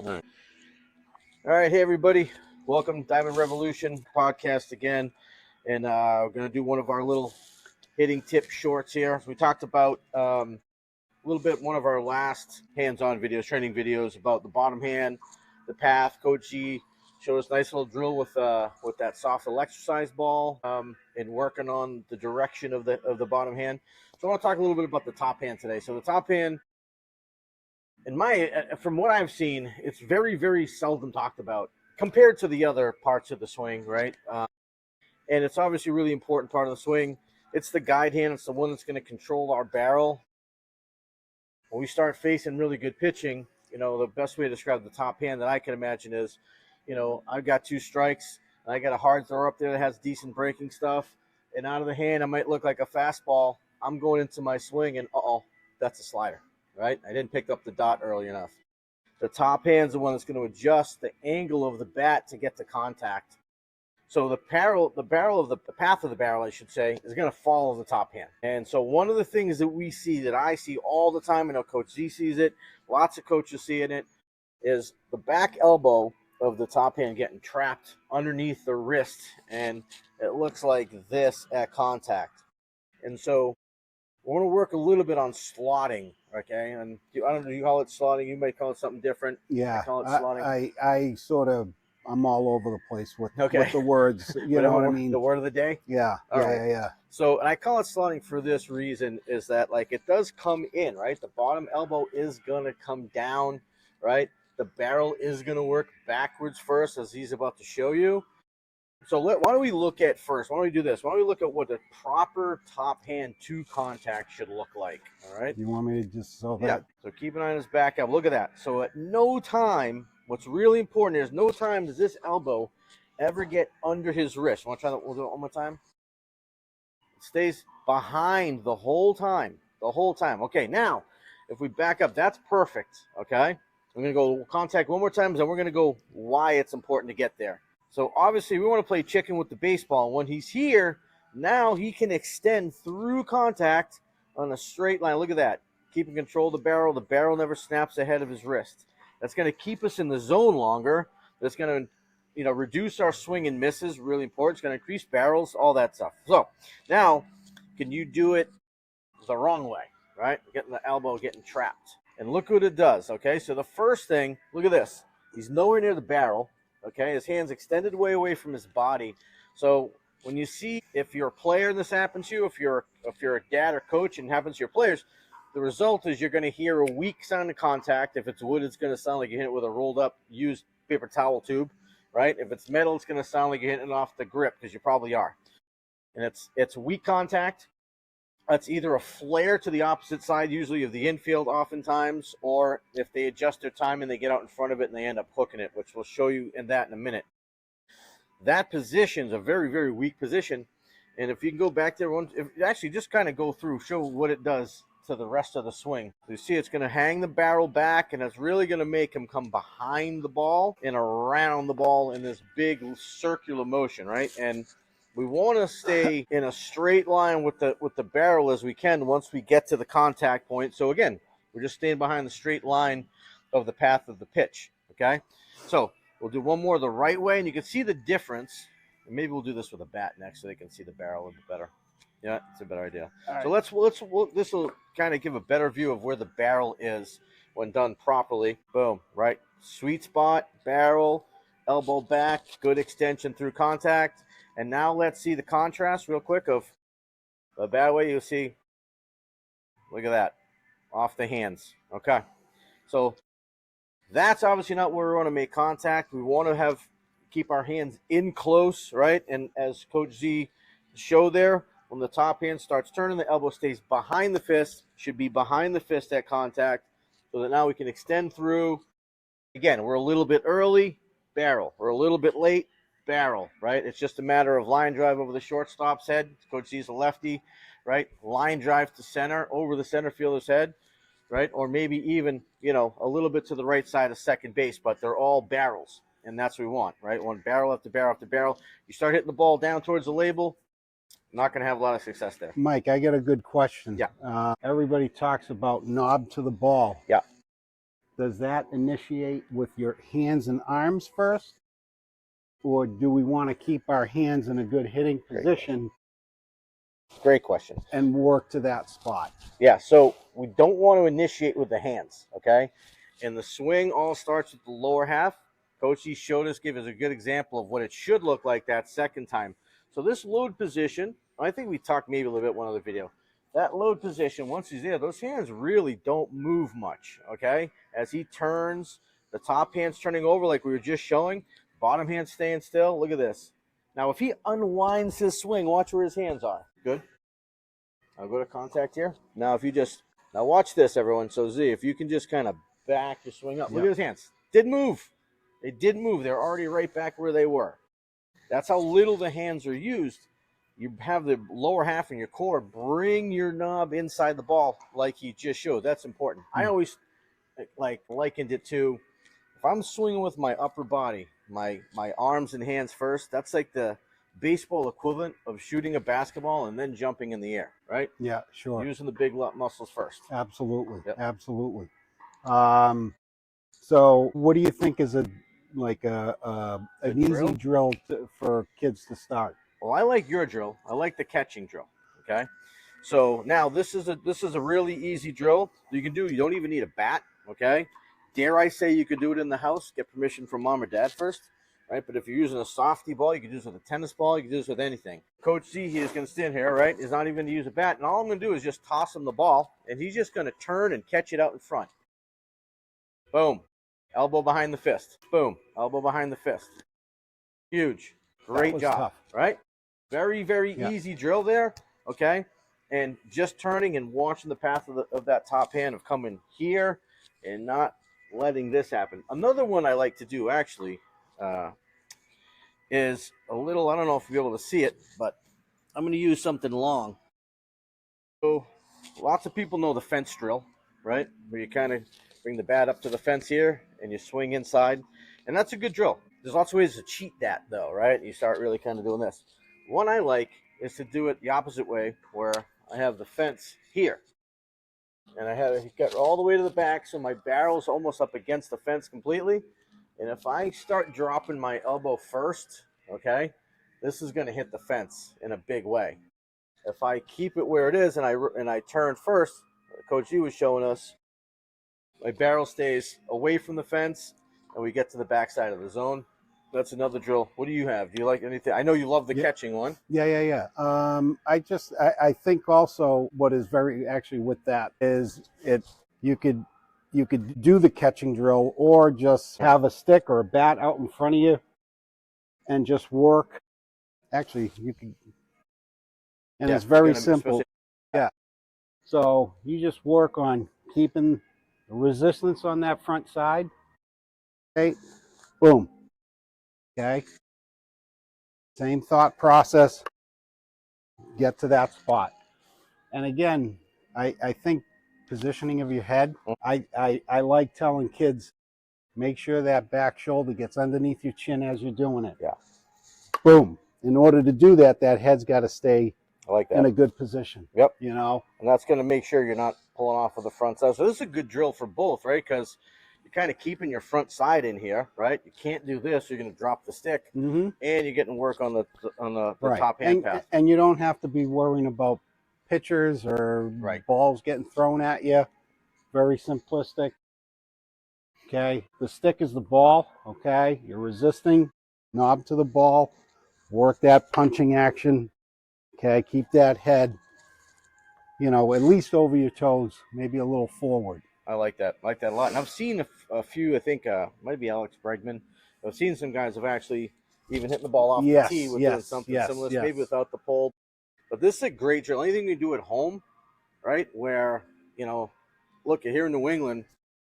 All right, hey everybody, welcome to Diamond Revolution podcast again, and we're gonna do one of our little hitting tip shorts here. So we talked about a little bit one of our last hands-on videos, training videos about the bottom hand, the path. Coach G showed us a nice little drill with that soft electrocise ball, and working on the direction of the bottom hand. So I want to talk a little bit about the top hand today. So the top hand, from what I've seen, it's very, very seldom talked about compared to the other parts of the swing, right? And it's obviously a really important part of the swing. It's the guide hand. It's the one that's going to control our barrel. When we start facing really good pitching, the best way to describe the top hand that I can imagine is, I've got two strikes, and I got a hard throw up there that has decent breaking stuff, and out of the hand, I might look like a fastball. I'm going into my swing, and that's a slider. Right? I didn't pick up the dot early enough. The top hand's the one that's going to adjust the angle of the bat to get to contact. So the path of the barrel, I should say, is going to follow the top hand. And so one of the things that I see all the time, I know Coach Z sees it, lots of coaches see it, is the back elbow of the top hand getting trapped underneath the wrist, and it looks like this at contact. And so we want to work a little bit on slotting, okay? And I don't know, do you call it slotting? You might call it something different. Yeah, I call it slotting. I'm all over the place with the words. You know what I mean? The word of the day? Yeah, yeah. So, and I call it slotting for this reason, is that, like, it does come in, right? The bottom elbow is going to come down, right? The barrel is going to work backwards first, as he's about to show you. So why don't we look at first? Why don't we do this? Why don't we look at what the proper top hand to contact should look like? All right. You want me to just that? Yeah. So keep an eye on his back up. Look at that. So at no time, what's really important is no time does this elbow ever get under his wrist. Want to try that? We'll do it one more time. It stays behind the whole time. The whole time. Okay. Now, if we back up, that's perfect. Okay. I'm going to go contact one more time, and then we're going to go why it's important to get there. So obviously we want to play chicken with the baseball. When he's here, now he can extend through contact on a straight line. Look at that. Keeping control of the barrel. The barrel never snaps ahead of his wrist. That's going to keep us in the zone longer. That's going to, reduce our swing and misses. Really important. It's going to increase barrels, all that stuff. So now, can you do it the wrong way, right? Getting the elbow, getting trapped. And look what it does, okay? So the first thing, look at this. He's nowhere near the barrel. Okay, his hand's extended way away from his body. So when you see, if you're a player and this happens to you, if you're a dad or coach and it happens to your players, the result is you're going to hear a weak sound of contact. If it's wood, it's going to sound like you hit it with a rolled up used paper towel tube, right? If it's metal, it's going to sound like you're hitting it off the grip, because you probably are. And it's weak contact. It's either a flare to the opposite side, usually of the infield oftentimes, or if they adjust their time and they get out in front of it and they end up hooking it, which we'll show you in a minute. That position is a very, very weak position. And if you can go back there, actually just kind of go through, show what it does to the rest of the swing. So you see it's going to hang the barrel back, and it's really going to make him come behind the ball and around the ball in this big circular motion, right? And we want to stay in a straight line with the barrel as we can once we get to the contact point. So again, we're just staying behind the straight line of the path of the pitch, okay? So we'll do one more the right way, and you can see the difference. And maybe we'll do this with a bat next so they can see the barrel a little bit better. Yeah, it's a better idea. Right. So this will kind of give a better view of where the barrel is when done properly. Boom, right? Sweet spot, barrel, elbow back, good extension through contact. And now let's see the contrast real quick of the bad way. You'll see, look at that, off the hands. Okay, so that's obviously not where we want to make contact. We want to keep our hands in close, right? And as Coach Z showed there, when the top hand starts turning, the elbow stays behind the fist, should be behind the fist at contact, so that now we can extend through. Again, we're a little bit early, barrel. We're a little bit late, barrel, right? It's just a matter of line drive over the shortstop's head. Coach Z's a lefty, right? Line drive to center, over the center fielder's head, right? Or maybe even, a little bit to the right side of second base, but they're all barrels, and that's what we want, right? One barrel after barrel after barrel. You start hitting the ball down towards the label, not going to have a lot of success there. Mike, I got a good question. Yeah. Everybody talks about knob to the ball. Yeah. does that initiate with your hands and arms first? Or do we want to keep our hands in a good hitting position? Great question. And work to that spot. Yeah, so we don't want to initiate with the hands, okay? And the swing all starts with the lower half. Coach E showed us, gave us a good example of what it should look like that second time. So this load position, I think we talked maybe a little bit one other video. That load position, once he's there, those hands really don't move much, okay? As he turns, the top hand's turning over like we were just showing, bottom hand's staying still. Look at this. Now, if he unwinds his swing, watch where his hands are. Good. I'll go to contact here. Now, if you just, now watch this, everyone. So, Z, if you can just kind of back your swing up. Look at his hands. Didn't move. They didn't move. They're already right back where they were. That's how little the hands are used. You have the lower half in your core. Bring your knob inside the ball like he just showed. That's important. I always likened it to, if I'm swinging with my upper body, my arms and hands first, that's like the baseball equivalent of shooting a basketball and then jumping in the air, right? Yeah, sure. Using the big muscles first. Absolutely. Yep. Absolutely. So what do you think is an easy drill for kids to start? Well, I like your drill. I like the catching drill. Okay. So now this is a really easy drill you can do. You don't even need a bat. Okay. Dare I say you could do it in the house, get permission from mom or dad first, right? But if you're using a softy ball, you can do this with a tennis ball, you can do this with anything. Coach Z, he is going to stand here, right? He's not even going to use a bat. And all I'm going to do is just toss him the ball, and he's just going to turn and catch it out in front. Boom. Elbow behind the fist. Boom. Elbow behind the fist. Huge. Great job. Tough. Right? Very, very easy drill there. Okay. And just turning and watching the path of that top hand of coming here and not letting this happen. Another one I like to do actually is a little, I don't know if you'll be able to see it, but I'm going to use something long. So lots of people know the fence drill, right? Where you kind of bring the bat up to the fence here and you swing inside. And that's a good drill. There's lots of ways to cheat that though, right? You start really kind of doing this. One I like is to do it the opposite way, where I have the fence here. And I have it got all the way to the back, so my barrel's almost up against the fence completely. And if I start dropping my elbow first, okay, this is going to hit the fence in a big way. If I keep it where it is and I turn first, Coach G was showing us, my barrel stays away from the fence, and we get to the backside of the zone. That's another drill. What do you have? Do you like anything? I know you love the catching one. Yeah. I think also what is very actually with that is you could do the catching drill or just have a stick or a bat out in front of you and just work. Actually, you could, and it's very simple. Yeah. So you just work on keeping the resistance on that front side. Okay. Boom. Okay. Same thought process. Get to that spot. And again, I think positioning of your head, I like telling kids, make sure that back shoulder gets underneath your chin as you're doing it. Yeah. Boom. In order to do that, that head's got to stay in a good position. Yep. You know? And that's going to make sure you're not pulling off of the front side. So this is a good drill for both, right? Because you're kind of keeping your front side in here, right? You can't do this. You're going to drop the stick. Mm-hmm. And you're getting work on the top hand path. And you don't have to be worrying about pitchers or balls getting thrown at you. Very simplistic. Okay, the stick is the ball. Okay, you're resisting, knob to the ball, work that punching action. Okay, keep that head, at least over your toes, maybe a little forward. I like that. I like that a lot. And I've seen a few, I think, might be Alex Bregman. I've seen some guys have actually even hitting the ball off the tee with doing something similar, maybe without the pole. But this is a great drill. Anything you do at home, right, where, look, here in New England,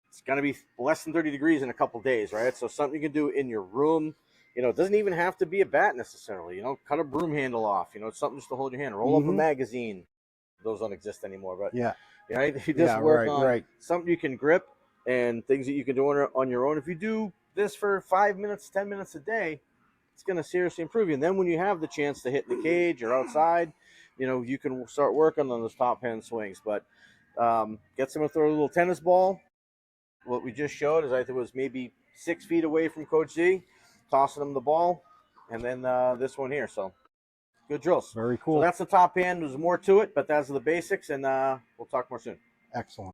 it's going to be less than 30 degrees in a couple days, right? So something you can do in your room. It doesn't even have to be a bat necessarily. Cut a broom handle off. It's something just to hold your hand. Roll up a magazine. Those don't exist anymore, but you just work on something you can grip and things that you can do on your own. If you do this for 5 minutes, 10 minutes a day, it's going to seriously improve you. And then when you have the chance to hit in the cage or outside, you can start working on those top hand swings. But get someone to throw a little tennis ball. what we just showed is I think it was maybe 6 feet away from Coach Z, tossing him the ball, and then this one here. So good drills. Very So cool. that's the top hand. There's more to it, but that's the basics, and we'll talk more soon. Excellent.